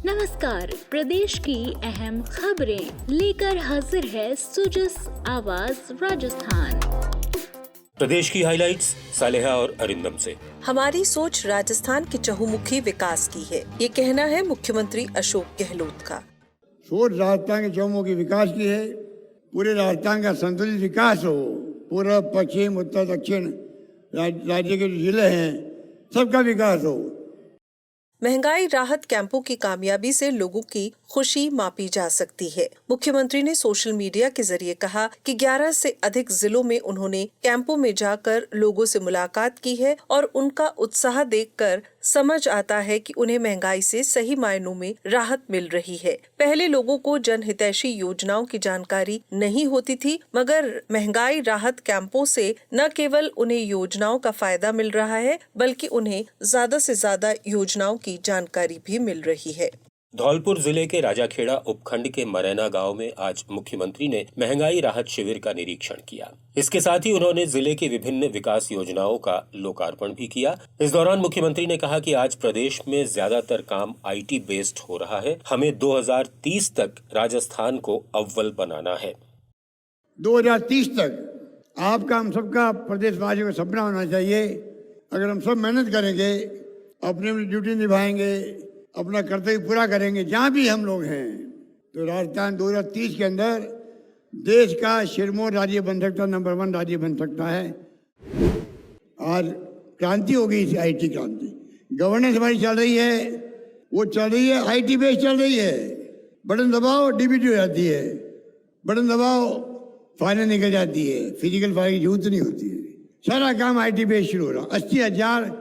नमस्कार, प्रदेश की अहम खबरें लेकर हाजिर है सुजस आवाज राजस्थान। प्रदेश की हाइलाइट्स सालेहा और अरिंदम से। हमारी सोच राजस्थान के चहुमुखी विकास की है, ये कहना है मुख्यमंत्री अशोक गहलोत का। सोच राजस्थान के चहुमुखी विकास की है। पूरे राजस्थान का संतुलित विकास हो, पूर्व पश्चिम उत्तर दक्षिण राज्य के जो जिले हैं सबका विकास हो। महंगाई राहत कैंपों की कामयाबी से लोगों की खुशी मापी जा सकती है। मुख्यमंत्री ने सोशल मीडिया के जरिए कहा कि 11 से अधिक जिलों में उन्होंने कैंपों में जाकर लोगों से मुलाकात की है और उनका उत्साह देखकर समझ आता है कि उन्हें महंगाई से सही मायनों में राहत मिल रही है। पहले लोगों को जनहितैषी योजनाओं की जानकारी नहीं होती थी, मगर महंगाई राहत कैंपों से न केवल उन्हें योजनाओं का फायदा मिल रहा है, बल्कि उन्हें ज्यादा से ज्यादा योजनाओं की जानकारी भी मिल रही है। धौलपुर जिले के राजाखेड़ा उपखंड के मरैना गांव में आज मुख्यमंत्री ने महंगाई राहत शिविर का निरीक्षण किया। इसके साथ ही उन्होंने जिले की विभिन्न विकास योजनाओं का लोकार्पण भी किया। इस दौरान मुख्यमंत्री ने कहा कि आज प्रदेश में ज्यादातर काम IT बेस्ड हो रहा है। हमें 2030 तक राजस्थान को अव्वल बनाना है। 2030 तक आपका हम सबका प्रदेशवासियों का सपना होना चाहिए। अगर हम सब मेहनत करेंगे, अपनी अपनी ड्यूटी निभाएंगे, अपना कर्तव्य पूरा करेंगे जहाँ भी हम लोग हैं, तो राजस्थान 2030 के अंदर देश का सिरमौर राज्य बन सकता, नंबर 1 राज्य बन सकता है। आज क्रांति हो गई, IT क्रांति। गवर्नेंस हमारी चल रही है, वो चल रही है IT बेस्ड चल रही है। बटन दबाओ DBT हो जाती है, बटन दबाओ फाइलें निकल जाती है, फिजिकल फाइल की जरूरत नहीं होती है। सारा काम IT बेस्ड शुरू हो रहा। 80,000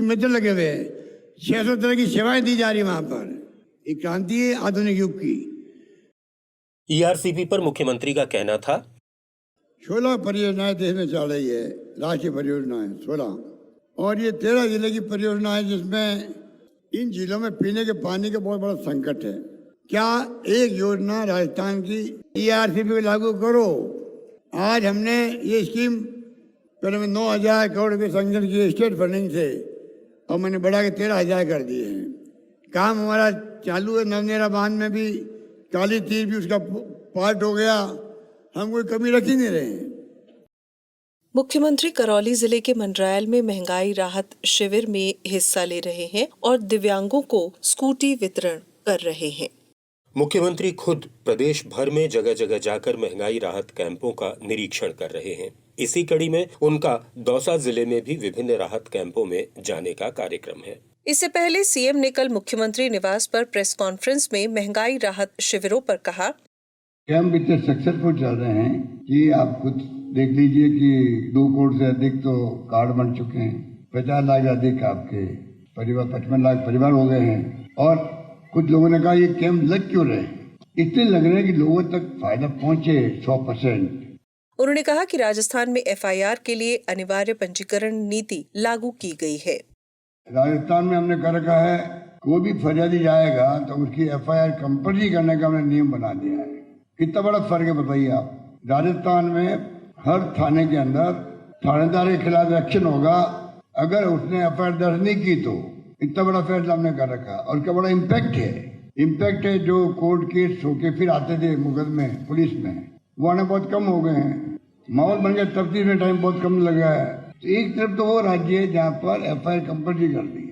मीटर लगे हुए हैं, 600 तरह की सेवाएं दी जा रही है वहां पर। एक क्रांति है आधुनिक युग की। ERCP पर मुख्यमंत्री का कहना था, 16 परियोजनाएं देश में चल रही है, राष्ट्रीय परियोजनाएं 16, और ये 13 जिले की परियोजना है, जिसमें इन जिलों में पीने के पानी का बहुत बड़ा संकट है। क्या एक योजना राजस्थान की ERCP पे लागू करो। आज हमने ये स्कीम पहले में 9,000 करोड़ रुपये संकलन की स्टेट फंडिंग से, और मैंने बढ़ा के 13,000 कर दिए हैं। काम हमारा चालू है। नवनेरा बांध में भी काली तीर भी उसका पार्ट हो गया। हम कोई कमी रख ही नहीं रहे हैं। मुख्यमंत्री करौली जिले के मंडरायल में महंगाई राहत शिविर में हिस्सा ले रहे हैं और दिव्यांगों को स्कूटी वितरण कर रहे हैं। मुख्यमंत्री खुद प्रदेश भर में जगह जगह जाकर महंगाई राहत कैंपों का निरीक्षण कर रहे हैं। इसी कड़ी में उनका दौसा जिले में भी विभिन्न राहत कैंपों में जाने का कार्यक्रम है। इससे पहले CM ने कल मुख्यमंत्री निवास पर प्रेस कॉन्फ्रेंस में महंगाई राहत शिविरों पर कहा, कैंप इतने सक्सेसफुल चल रहे हैं कि आप खुद देख लीजिए कि 2 करोड़ से अधिक तो कार्ड बन चुके हैं। 50 लाख से अधिक आपके परिवार, 55 लाख परिवार हो गए हैं। और कुछ लोगों ने कहा ये कैंप लग क्यों रहे, इसलिए लग रहे हैं कि लोगों तक फायदा पहुंचे 100%। उन्होंने कहा कि राजस्थान में FIR के लिए अनिवार्य पंजीकरण नीति लागू की गई है। राजस्थान में हमने कर रखा है, कोई भी फरियादी जाएगा तो उसकी FIR कंपल्सरी करने का हमने नियम बना दिया है। कितना बड़ा फर्क है बताइए आप। राजस्थान में हर थाने के अंदर थानेदार के खिलाफ एक्शन होगा अगर उसने FIR दर्ज नहीं की तो। इतना बड़ा फैसला हमने कर रखा, और क्या बड़ा इम्पैक्ट है। जो कोर्ट केस होके फिर आते थे मुकदमे पुलिस में, वो आने बहुत कम हो गए हैं। माहौल बन गया, तफ्तीश में टाइम बहुत कम लगा है। तो एक तरफ तो वो राज्य है जहाँ पर FIR कंपल्सरी कर दी है।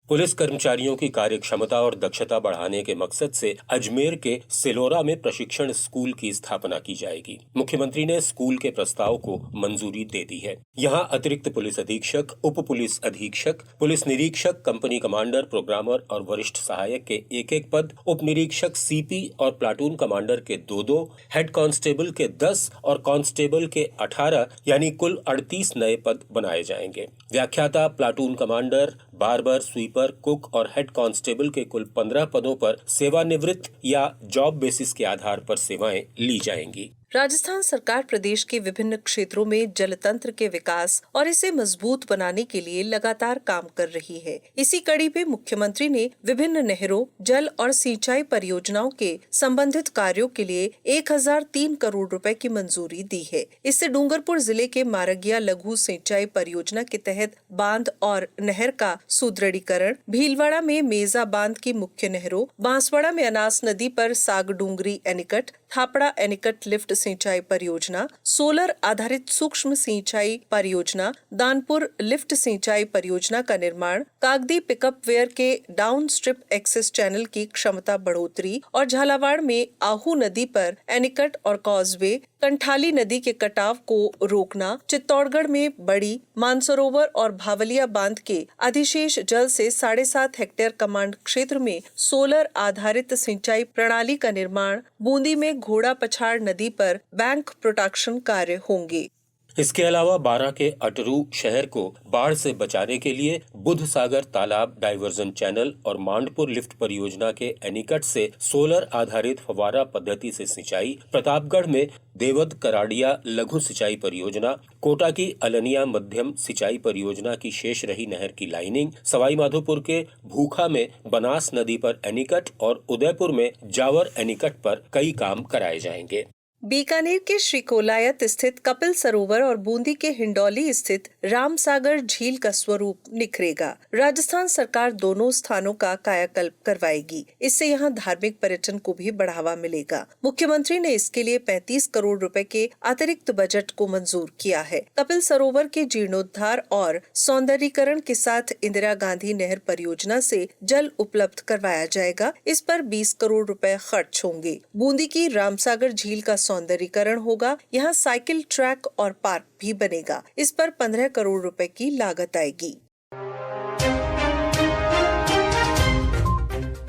पुलिस कर्मचारियों की कार्यक्षमता और दक्षता बढ़ाने के मकसद से अजमेर के सिलोरा में प्रशिक्षण स्कूल की स्थापना की जाएगी। मुख्यमंत्री ने स्कूल के प्रस्ताव को मंजूरी दे दी है। यहां अतिरिक्त पुलिस अधीक्षक, उप पुलिस अधीक्षक, पुलिस निरीक्षक, कंपनी कमांडर, प्रोग्रामर और वरिष्ठ सहायक के 1-1 पद, उप निरीक्षक CP और प्लाटून कमांडर के 2-2, हेड कांस्टेबल के 10 और कांस्टेबल के 18 यानी कुल 38 नए पद बनाए जाएंगे। व्याख्याता, platoon commander, barber, sweeper, cook और हेड कांस्टेबल के कुल 15 पदों पर सेवानिवृत्त या जॉब बेसिस के आधार पर सेवाएं ली जाएंगी। राजस्थान सरकार प्रदेश के विभिन्न क्षेत्रों में जल तंत्र के विकास और इसे मजबूत बनाने के लिए लगातार काम कर रही है। इसी कड़ी में मुख्यमंत्री ने विभिन्न नहरों, जल और सिंचाई परियोजनाओं के संबंधित कार्यों के लिए 1003 करोड़ रुपए की मंजूरी दी है। इससे डूंगरपुर जिले के मारगिया लघु सिंचाई परियोजना के तहत बांध और नहर का सुदृढ़ीकरण, भीलवाड़ा में मेजा बांध की मुख्य नहरों, बांसवाड़ा में अनास नदी पर सागडूंगरी एनीकट, थापड़ा एनीकट लिफ्ट सिंचाई परियोजना, सोलर आधारित सूक्ष्म सिंचाई परियोजना, दानपुर लिफ्ट सिंचाई परियोजना का निर्माण, कागदी पिकअप वेयर के डाउन स्ट्रिप एक्सेस चैनल की क्षमता बढ़ोतरी और झालावाड़ में आहू नदी पर एनीकट और कॉजवे, कंठाली नदी के कटाव को रोकना, चित्तौड़गढ़ में बड़ी, मानसरोवर और भावलिया बांध के अधिशेष जल से 7.5 हेक्टेयर कमांड क्षेत्र में सोलर आधारित सिंचाई प्रणाली का निर्माण, बूंदी में घोड़ा पछाड़ नदी पर बैंक प्रोटेक्शन कार्य होंगे। इसके अलावा बारां के अटरू शहर को बाढ़ से बचाने के लिए बुध सागर तालाब डाइवर्जन चैनल और मांडपुर लिफ्ट परियोजना के एनीकट से सोलर आधारित फव्वारा पद्धति से सिंचाई, प्रतापगढ़ में देवद कराड़िया लघु सिंचाई परियोजना, कोटा की अलनिया मध्यम सिंचाई परियोजना की शेष रही नहर की लाइनिंग, सवाई माधोपुर के भूखा में बनास नदी पर एनीकट और उदयपुर में जावर एनीकट पर कई काम कराए जाएंगे। बीकानेर के श्रीकोलायत स्थित कपिल सरोवर और बूंदी के हिंडौली स्थित रामसागर झील का स्वरूप निखरेगा। राजस्थान सरकार दोनों स्थानों का कायाकल्प करवाएगी। इससे यहां धार्मिक पर्यटन को भी बढ़ावा मिलेगा। मुख्यमंत्री ने इसके लिए 35 करोड़ रुपए के अतिरिक्त बजट को मंजूर किया है। कपिल सरोवर के जीर्णोद्धार और सौंदर्यीकरण के साथ इंदिरा गांधी नहर परियोजना से जल उपलब्ध करवाया जाएगा। इस पर 20 करोड़ रुपए खर्च होंगे। बूंदी की रामसागर झील का सौंदर्यीकरण होगा। यहाँ साइकिल ट्रैक और पार्क भी बनेगा। इस पर 15 करोड़ रुपए की लागत आएगी।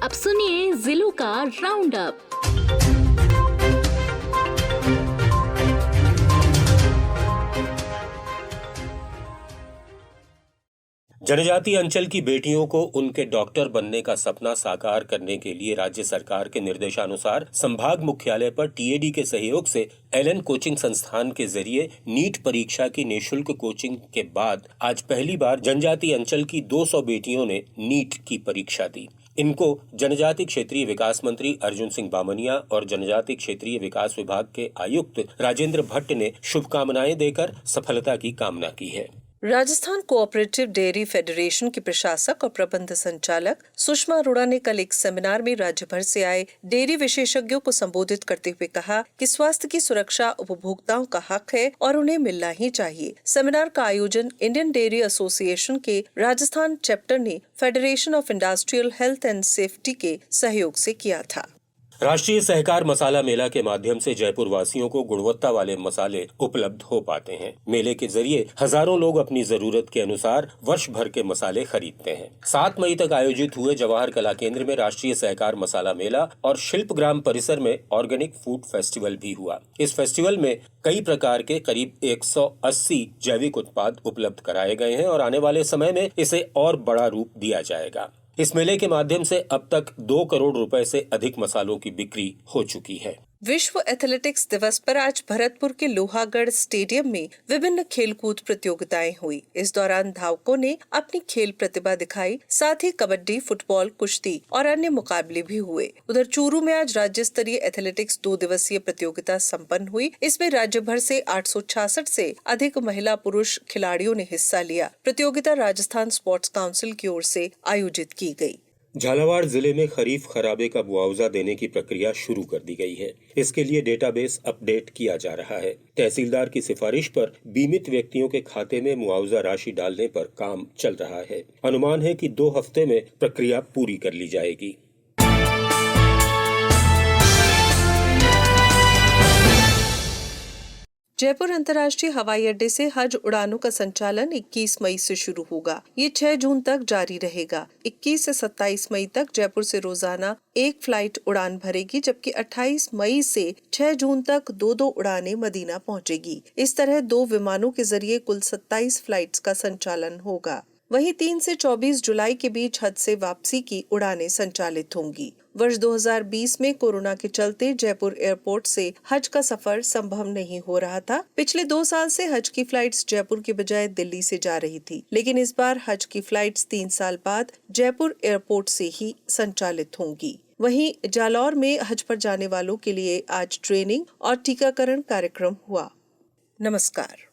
अब सुनिए जिलों का राउंड अप। जनजातीय अंचल की बेटियों को उनके डॉक्टर बनने का सपना साकार करने के लिए राज्य सरकार के निर्देशानुसार संभाग मुख्यालय पर टीएडी के सहयोग से एलएन कोचिंग संस्थान के जरिए नीट परीक्षा की निःशुल्क कोचिंग के बाद आज पहली बार जनजातीय अंचल की 200 बेटियों ने नीट की परीक्षा दी। इनको जनजातीय क्षेत्रीय विकास मंत्री अर्जुन सिंह बामनिया और जनजातीय क्षेत्रीय विकास विभाग के आयुक्त राजेंद्र भट्ट ने शुभकामनाएं देकर सफलता की कामना की है। राजस्थान कोऑपरेटिव डेयरी फेडरेशन की प्रशासक और प्रबंध संचालक सुषमा अरोड़ा ने कल एक सेमिनार में राज्य भर से आए डेयरी विशेषज्ञों को संबोधित करते हुए कहा कि स्वास्थ्य की सुरक्षा उपभोक्ताओं का हक है और उन्हें मिलना ही चाहिए। सेमिनार का आयोजन इंडियन डेयरी एसोसिएशन के राजस्थान चैप्टर ने federation of industrial health and safety के सहयोग से किया था। राष्ट्रीय सहकार मसाला मेला के माध्यम से जयपुर वासियों को गुणवत्ता वाले मसाले उपलब्ध हो पाते हैं। मेले के जरिए हजारों लोग अपनी जरूरत के अनुसार वर्ष भर के मसाले खरीदते हैं। 7 मई तक आयोजित हुए जवाहर कला केंद्र में राष्ट्रीय सहकार मसाला मेला और शिल्पग्राम परिसर में ऑर्गेनिक फूड फेस्टिवल भी हुआ। इस फेस्टिवल में कई प्रकार के करीब 180 जैविक उत्पाद उपलब्ध कराए गए हैं और आने वाले समय में इसे और बड़ा रूप दिया जाएगा। इस मेले के माध्यम से अब तक 2 करोड़ रुपए से अधिक मसालों की बिक्री हो चुकी है। विश्व एथलेटिक्स दिवस पर आज भरतपुर के लोहागढ़ स्टेडियम में विभिन्न खेलकूद प्रतियोगिताएं हुई। इस दौरान धावकों ने अपनी खेल प्रतिभा दिखाई। साथ ही कबड्डी, फुटबॉल, कुश्ती और अन्य मुकाबले भी हुए। उधर चूरू में आज राज्य स्तरीय एथलेटिक्स 2 दिवसीय प्रतियोगिता संपन्न हुई। इसमें राज्य भर से 866 से अधिक महिला पुरुष खिलाड़ियों ने हिस्सा लिया। प्रतियोगिता राजस्थान स्पोर्ट्स काउंसिल की ओर से आयोजित की गयी। झालावाड़ जिले में खरीफ खराबे का मुआवजा देने की प्रक्रिया शुरू कर दी गई है। इसके लिए डेटाबेस अपडेट किया जा रहा है। तहसीलदार की सिफारिश पर बीमित व्यक्तियों के खाते में मुआवजा राशि डालने पर काम चल रहा है। अनुमान है कि 2 हफ्ते में प्रक्रिया पूरी कर ली जाएगी। जयपुर अंतर्राष्ट्रीय हवाई अड्डे से हज उड़ानों का संचालन 21 मई से शुरू होगा। ये 6 जून तक जारी रहेगा। 21 से 27 मई तक जयपुर से रोजाना 1 फ्लाइट उड़ान भरेगी, जबकि 28 मई से 6 जून तक 2-2 उड़ानें मदीना पहुंचेगी। इस तरह 2 विमानों के जरिए कुल 27 फ्लाइट्स का संचालन होगा। वहीं 3 से 24 जुलाई के बीच हज से वापसी की उड़ानें संचालित होंगी। वर्ष 2020 में कोरोना के चलते जयपुर एयरपोर्ट से हज का सफर संभव नहीं हो रहा था। पिछले 2 साल से हज की फ्लाइट्स जयपुर के बजाय दिल्ली से जा रही थी, लेकिन इस बार हज की फ्लाइट्स 3 साल बाद जयपुर एयरपोर्ट से ही संचालित होंगी। वहीं जालौर में हज पर जाने वालों के लिए आज ट्रेनिंग और टीकाकरण कार्यक्रम हुआ। नमस्कार।